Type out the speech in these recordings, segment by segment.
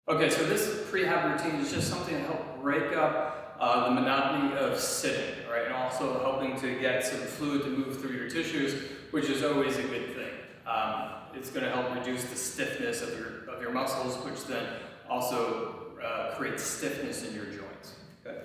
Okay, so this prehab routine is just something to help break up the monotony of sitting, right? And also helping to get some fluid to move through your tissues, which is always a good thing. It's going to help reduce the stiffness of your muscles, which then also creates stiffness in your joints. Okay?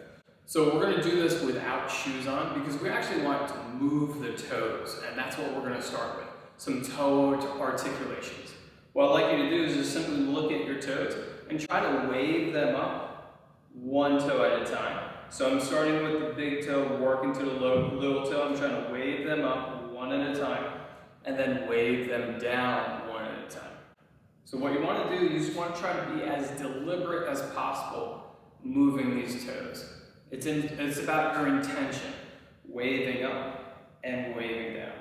So we're going to do this without shoes on because we actually want to move the toes, and that's what we're going to start with. Some toe articulations. What I'd like you to do is just simply look at your toes and try to wave them up one toe at a time. So I'm starting with the big toe, working to the little toe. I'm trying to wave them up one at a time and then wave them down one at a time. So what you want to do, you just want to try to be as deliberate as possible moving these toes. It's about your intention, waving up and waving down.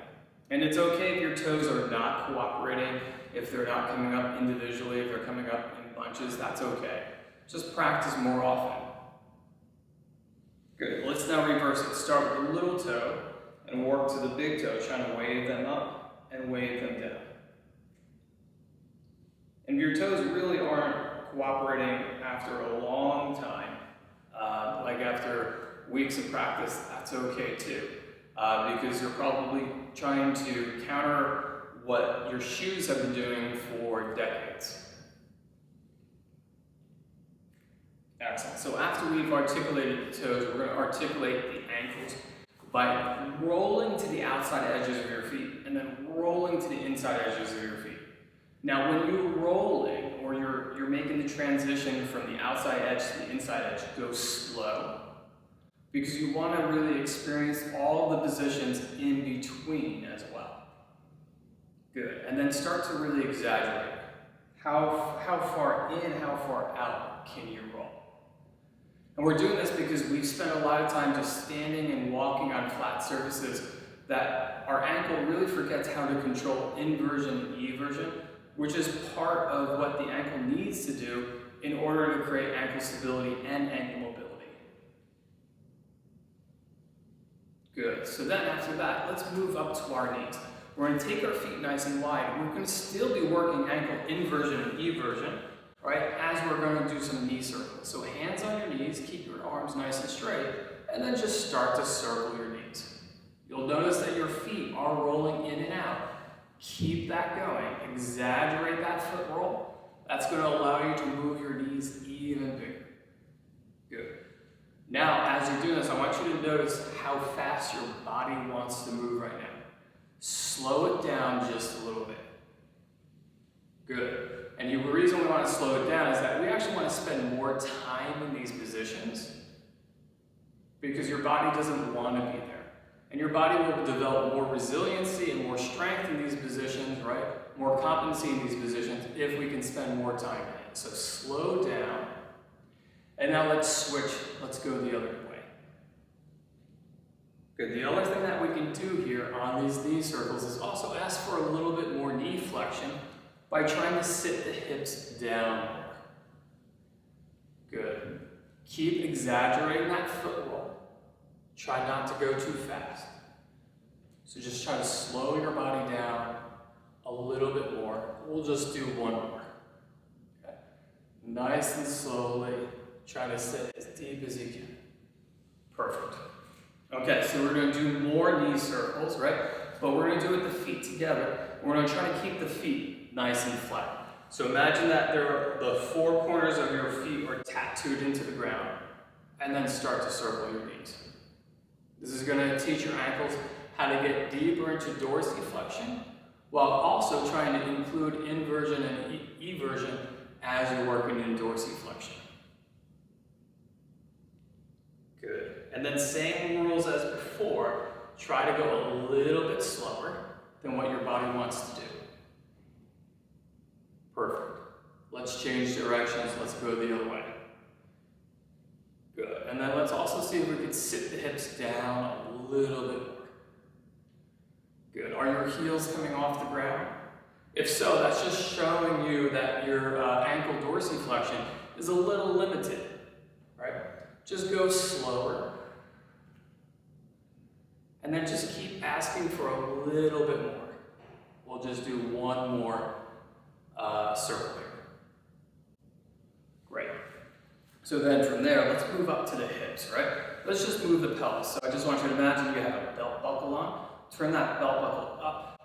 And it's okay if your toes are not cooperating, if they're not coming up individually, if they're coming up in bunches, that's okay. Just practice more often. Good, let's now reverse it. Start with the little toe and work to the big toe, trying to wave them up and wave them down. And if your toes really aren't cooperating after a long time, like after weeks of practice, that's okay too. Because you're probably trying to counter what your shoes have been doing for decades. Excellent. So after we've articulated the toes, we're going to articulate the ankles by rolling to the outside edges of your feet and then rolling to the inside edges of your feet. Now when you're rolling or you're making the transition from the outside edge to the inside edge, go slow. Because you want to really experience all the positions in between as well. Good. And then start to really exaggerate. How far in, how far out can you roll? And we're doing this because we've spent a lot of time just standing and walking on flat surfaces that our ankle really forgets how to control inversion and eversion, which is part of what the ankle needs to do in order to create ankle stability and ankle mobility. Good, so then after that, let's move up to our knees. We're going to take our feet nice and wide. We're going to still be working ankle inversion and eversion, right, as we're going to do some knee circles. So hands on your knees, keep your arms nice and straight, and then just start to circle your knees. You'll notice that your feet are rolling in and out. Keep that going. Exaggerate that foot roll. That's going to allow you to move your knees even bigger. Good. Now, as you're doing this, I want you to notice how fast your body wants to move right now. Slow it down just a little bit. Good. And the reason we want to slow it down is that we actually want to spend more time in these positions because your body doesn't want to be there. And your body will develop more resiliency and more strength in these positions, right? More competency in these positions if we can spend more time in it. So slow down. And now let's switch. Let's go the other way. Good. The other thing that we can do here on these knee circles is also ask for a little bit more knee flexion by trying to sit the hips down more. Good. Keep exaggerating that foot roll. Try not to go too fast. So just try to slow your body down a little bit more. We'll just do one more. Okay. Nice and slowly. Try to sit as deep as you can. Perfect. Okay, so we're going to do more knee circles, right? But we're going to do it with the feet together. We're going to try to keep the feet nice and flat. So imagine that the four corners of your feet are tattooed into the ground, and then start to circle your knees. This is going to teach your ankles how to get deeper into dorsiflexion, while also trying to include inversion and eversion as you're working in dorsiflexion. Good. And then same rules as before, try to go a little bit slower than what your body wants to do. Perfect. Let's change directions. Let's go the other way. Good. And then let's also see if we can sit the hips down a little bit more. Good. Are your heels coming off the ground? If so, that's just showing you that your ankle dorsiflexion is a little limited, right? Just go slower. And then just keep asking for a little bit more. We'll just do one more circle here. So then from there, let's move up to the hips, right? Let's just move the pelvis. So I just want you to imagine you have a belt buckle on. Turn that belt buckle up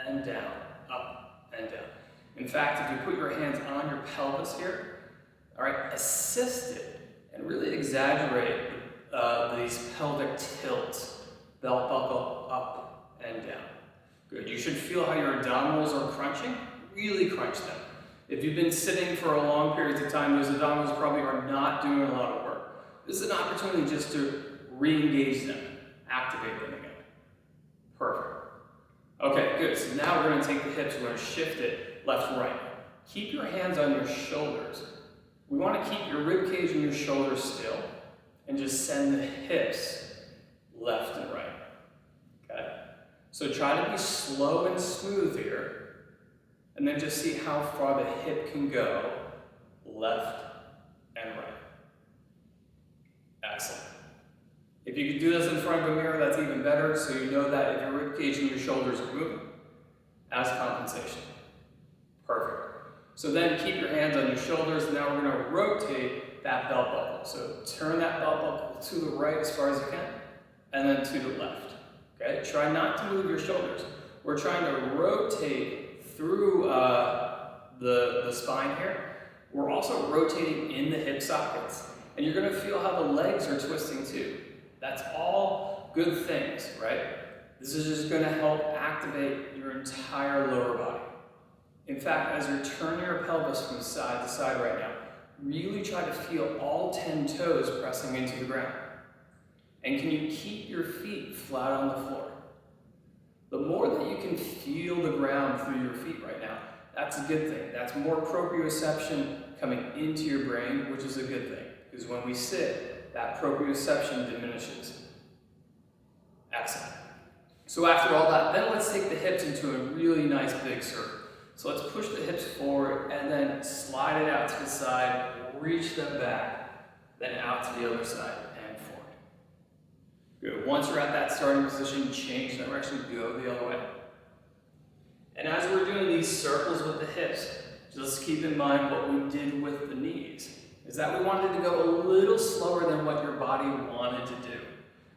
and down, up and down. In fact, if you put your hands on your pelvis here, all right, assist it and really exaggerate these pelvic tilts. Belt buckle up and down. Good. You should feel how your abdominals are crunching. Really crunch them. If you've been sitting for a long period of time, those abdominals probably are not doing a lot of work. This is an opportunity just to re-engage them, activate them again. Perfect. Okay, good. So now we're going to take the hips, we're going to shift it left and right. Keep your hands on your shoulders. We want to keep your rib cage and your shoulders still, and just send the hips left and right. Okay? So try to be slow and smooth here. And then just see how far the hip can go, left and right. Excellent. If you can do this in front of a mirror, that's even better, so you know that if your rib cage and your shoulders are moving, as compensation. Perfect. So then keep your hands on your shoulders, and now we're going to rotate that belt buckle. So turn that belt buckle to the right as far as you can, and then to the left. Okay? Try not to move your shoulders. We're trying to rotate through the spine here. We're also rotating in the hip sockets, and you're going to feel how the legs are twisting too. That's all good things, right? This is just going to help activate your entire lower body. In fact, as you're turning your pelvis from side to side right now, really try to feel all 10 toes pressing into the ground. And can you keep your feet flat on the floor? The more that you can feel the ground through your feet right now, that's a good thing. That's more proprioception coming into your brain, which is a good thing. Because when we sit, that proprioception diminishes. Excellent. So after all that, then let's take the hips into a really nice big circle. So let's push the hips forward and then slide it out to the side, reach them back, then out to the other side. Good. Once you're at that starting position, change direction, go the other way. And as we're doing these circles with the hips, just keep in mind what we did with the knees, is that we wanted to go a little slower than what your body wanted to do.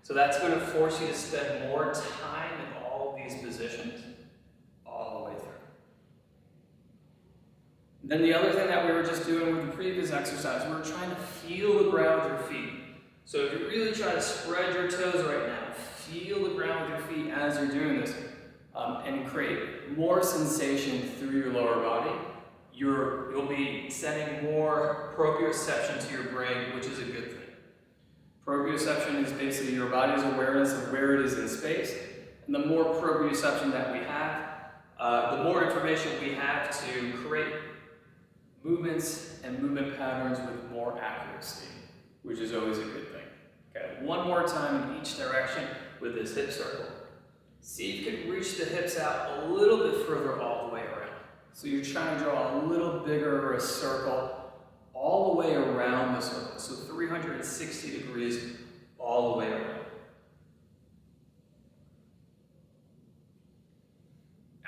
So that's going to force you to spend more time in all of these positions, all the way through. Then the other thing that we were just doing with the previous exercise, we were trying to feel the ground with your feet. So if you really try to spread your toes right now, feel the ground with your feet as you're doing this, and create more sensation through your lower body, you'll be sending more proprioception to your brain, which is a good thing. Proprioception is basically your body's awareness of where it is in space, and the more proprioception that we have, the more information we have to create movements and movement patterns with more accuracy, which is always a good thing. Okay, one more time in each direction with this hip circle. See if you can reach the hips out a little bit further all the way around. So you're trying to draw a little bigger of a circle all the way around the circle. So 360 degrees all the way around.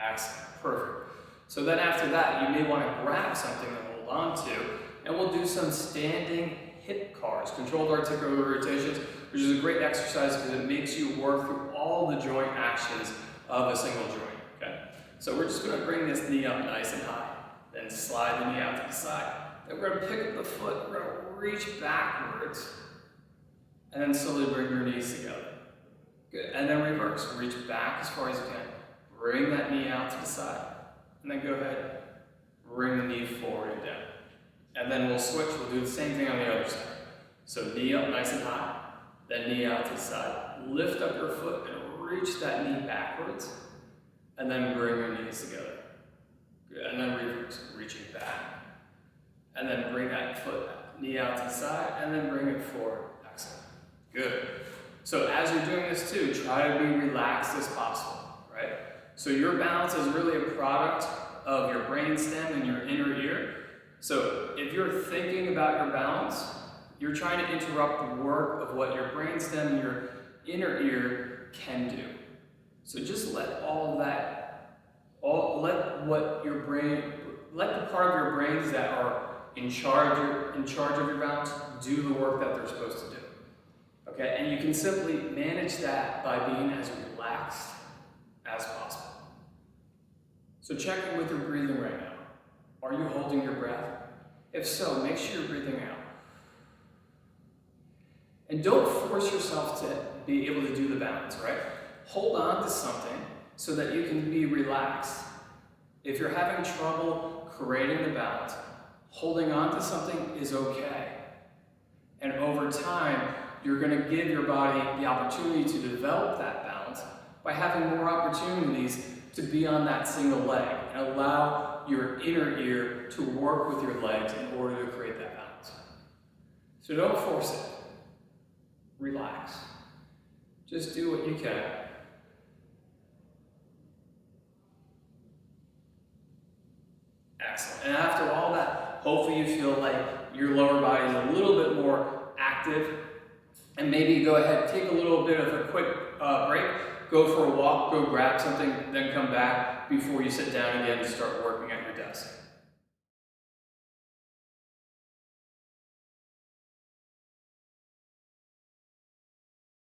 Excellent, perfect. So then after that, you may want to grab something to hold on to, and we'll do some standing hip cars, controlled articular rotations, which is a great exercise because it makes you work through all the joint actions of a single joint, okay? So we're just going to bring this knee up nice and high, then slide the knee out to the side. Then we're going to pick up the foot, we're going to reach backwards, and then slowly bring your knees together. Good, and then reverse, reach back as far as you can. Bring that knee out to the side, and then go ahead, bring the knee forward and down. And then we'll switch, we'll do the same thing on the other side. So knee up nice and high, then knee out to the side. Lift up your foot and reach that knee backwards, and then bring your knees together. Good, and then reverse, reaching back. And then bring that foot, knee out to the side, and then bring it forward. Excellent. Good. So as you're doing this too, try to be relaxed as possible, right? So your balance is really a product of your brainstem and your inner ear. So if you're thinking about your balance, you're trying to interrupt the work of what your brainstem and your inner ear can do. So just let all that, let the part of your brains that are in charge of your balance do the work that they're supposed to do. Okay, and you can simply manage that by being as relaxed as possible. So check in with your breathing right now. Are you holding your breath? If so, make sure you're breathing out. And don't force yourself to be able to do the balance, right? Hold on to something so that you can be relaxed. If you're having trouble creating the balance, holding on to something is okay. And over time, you're going to give your body the opportunity to develop that balance by having more opportunities to be on that single leg and allow your inner ear to work with your legs in order to create that balance. So don't force it. Relax. Just do what you can. Excellent. And after all that, hopefully you feel like your lower body is a little bit more active. And maybe go ahead, take a little bit of a quick break, go for a walk, go grab something, then come back before you sit down again and start working at your desk.